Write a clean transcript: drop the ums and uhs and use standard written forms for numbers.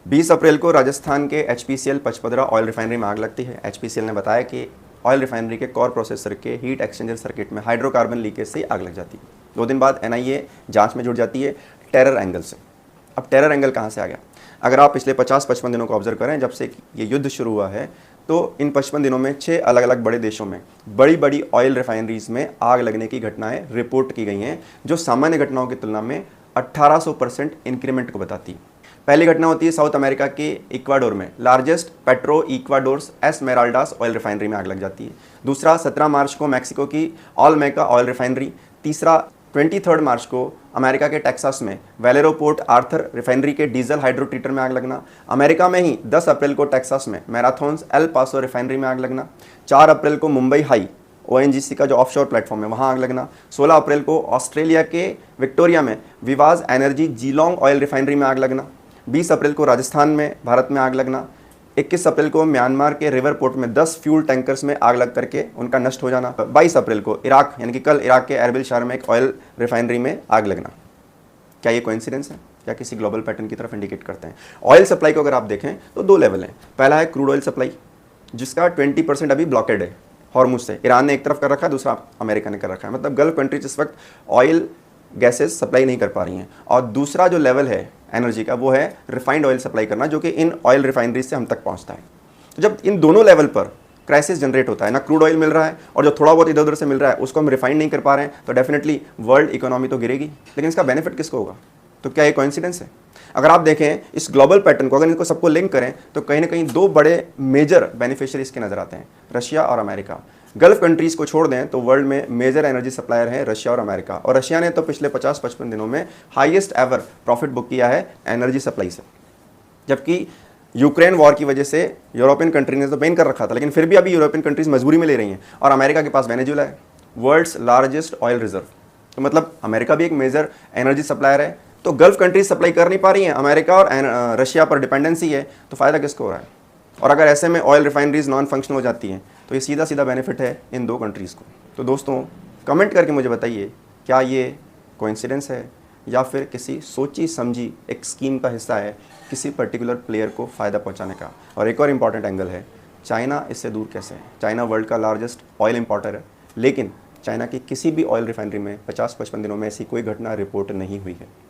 20 अप्रैल को राजस्थान के HPCL Pachpadra oil refinery में आग लगती है। एचपीसीएल ने बताया कि ऑयल रिफाइनरी के कोर प्रोसेसर के हीट एक्सचेंजर सर्किट में हाइड्रोकार्बन लीकेज से आग लग जाती है। 2 दिन बाद एनआईए जांच में जुट जाती है टेरर एंगल से। अब टेरर एंगल कहाँ से आ गया? अगर आप पिछले 50-55 दिनों को ऑब्जर्व करें, जब से ये युद्ध शुरू हुआ है, तो इन 55 दिनों में 6 अलग अलग बड़े देशों में बड़ी बड़ी ऑयल रिफाइनरीज में आग लगने की घटनाएं रिपोर्ट की गई हैं, जो सामान्य घटनाओं की तुलना में 1800% इंक्रीमेंट को बताती है। पहली घटना होती है साउथ अमेरिका के इक्वाडोर में लार्जेस्ट पेट्रो इक्वाडोर्स एस्मेराल्डास ऑयल रिफाइनरी में आग लग जाती है। दूसरा 17 मार्च को मैक्सिको की ऑलमेका ऑयल रिफाइनरी। तीसरा 23 मार्च को अमेरिका के टेक्सास में वेलेरो पोर्ट आर्थर रिफाइनरी के डीजल हाइड्रोट्रीटर में आग लगना। अमेरिका में ही 10 अप्रैल को टेक्सास में मैराथॉन्स एल पासो रिफाइनरी में आग लगना। 4 अप्रैल को मुंबई हाई ओएनजीसी का जो ऑफशोर प्लेटफॉर्म है वहाँ आग लगना। 16 अप्रैल को ऑस्ट्रेलिया के विक्टोरिया में विवाज एनर्जी जीलोंग ऑयल रिफाइनरी में आग लगना। 20 अप्रैल को राजस्थान में भारत में आग लगना। 21 अप्रैल को म्यांमार के रिवर पोर्ट में 10 फ्यूल टैंकर्स में आग लग करके उनका नष्ट हो जाना। 22 अप्रैल को इराक यानी कि कल इराक के एरबिल शहर में एक ऑयल रिफाइनरी में आग लगना। क्या ये कोइंसिडेंस है या किसी ग्लोबल पैटर्न की तरफ इंडिकेट करते हैं? ऑयल सप्लाई को अगर आप देखें तो 2 लेवल हैं। पहला है क्रूड ऑयल सप्लाई, जिसका 20% अभी ब्लॉकेड है हॉर्मुज से। ईरान ने एक तरफ कर रखा है, दूसरा अमेरिका ने कर रखा है। मतलब गल्फ कंट्रीज इस वक्त ऑयल गैसेस सप्लाई नहीं कर पा रही हैं। और दूसरा जो लेवल है एनर्जी का, वो है रिफाइंड ऑयल सप्लाई करना, जो कि इन ऑयल रिफाइनरीज से हम तक पहुंचता है। तो जब इन दोनों लेवल पर क्राइसिस जनरेट होता है, ना क्रूड ऑयल मिल रहा है और जो थोड़ा बहुत इधर उधर से मिल रहा है उसको हम रिफाइंड नहीं कर पा रहे हैं, तो डेफिनेटली वर्ल्ड इकोनॉमी तो गिरेगी, लेकिन इसका बेनिफिट किसको होगा? तो क्या ये कोइंसिडेंस है? अगर आप देखें इस ग्लोबल पैटर्न को, अगर इनको सबको लिंक करें, तो कहीं ना कहीं 2 बड़े मेजर बेनिफिशियरीज के नजर आते हैं, रशिया और अमेरिका। गल्फ कंट्रीज को छोड़ दें तो वर्ल्ड में मेजर एनर्जी सप्लायर है रशिया और अमेरिका। और रशिया ने तो पिछले 50-55 दिनों में हाईएस्ट एवर प्रॉफिट बुक किया है एनर्जी सप्लाई से। जबकि यूक्रेन वॉर की वजह से यूरोपियन कंट्री ने तो बैन कर रखा था, लेकिन फिर भी अभी यूरोपियन कंट्रीज मजबूरी में ले रही हैं। और अमेरिका के पास वेनेजुएला है, वर्ल्ड्स लार्जेस्ट ऑयल रिजर्व। तो मतलब अमेरिका भी एक मेजर एनर्जी सप्लायर है। तो गल्फ कंट्रीज सप्लाई कर नहीं पा रही हैं, अमेरिका और रशिया पर डिपेंडेंसी है, तो फायदा किसको हो रहा है? और अगर ऐसे में ऑयल रिफाइनरीज नॉन फंक्शनल हो जाती हैं, तो ये सीधा सीधा बेनिफिट है इन 2 कंट्रीज़ को। तो दोस्तों कमेंट करके मुझे बताइए, क्या ये कोइंसिडेंस है या फिर किसी सोची समझी एक स्कीम का हिस्सा है किसी पर्टिकुलर प्लेयर को फ़ायदा पहुंचाने का? और एक और इम्पॉर्टेंट एंगल है, चाइना इससे दूर कैसे है? चाइना वर्ल्ड का लार्जेस्ट ऑयल इंपोर्टर है, लेकिन चाइना की किसी भी ऑयल रिफाइनरी में 50-55 दिनों में ऐसी कोई घटना रिपोर्ट नहीं हुई है।